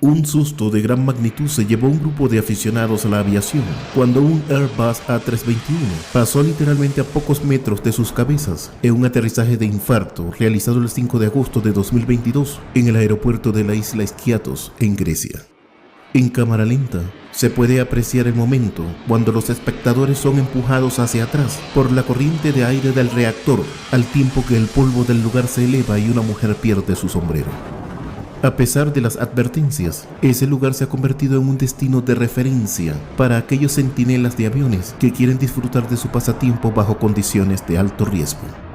Un susto de gran magnitud se llevó a un grupo de aficionados a la aviación cuando un Airbus A321 pasó literalmente a pocos metros de sus cabezas en un aterrizaje de infarto realizado el 5 de agosto de 2022 en el aeropuerto de la isla Skiathos, en Grecia. En cámara lenta, se puede apreciar el momento cuando los espectadores son empujados hacia atrás por la corriente de aire del reactor, al tiempo que el polvo del lugar se eleva y una mujer pierde su sombrero. A pesar de las advertencias, ese lugar se ha convertido en un destino de referencia para aquellos centinelas de aviones que quieren disfrutar de su pasatiempo bajo condiciones de alto riesgo.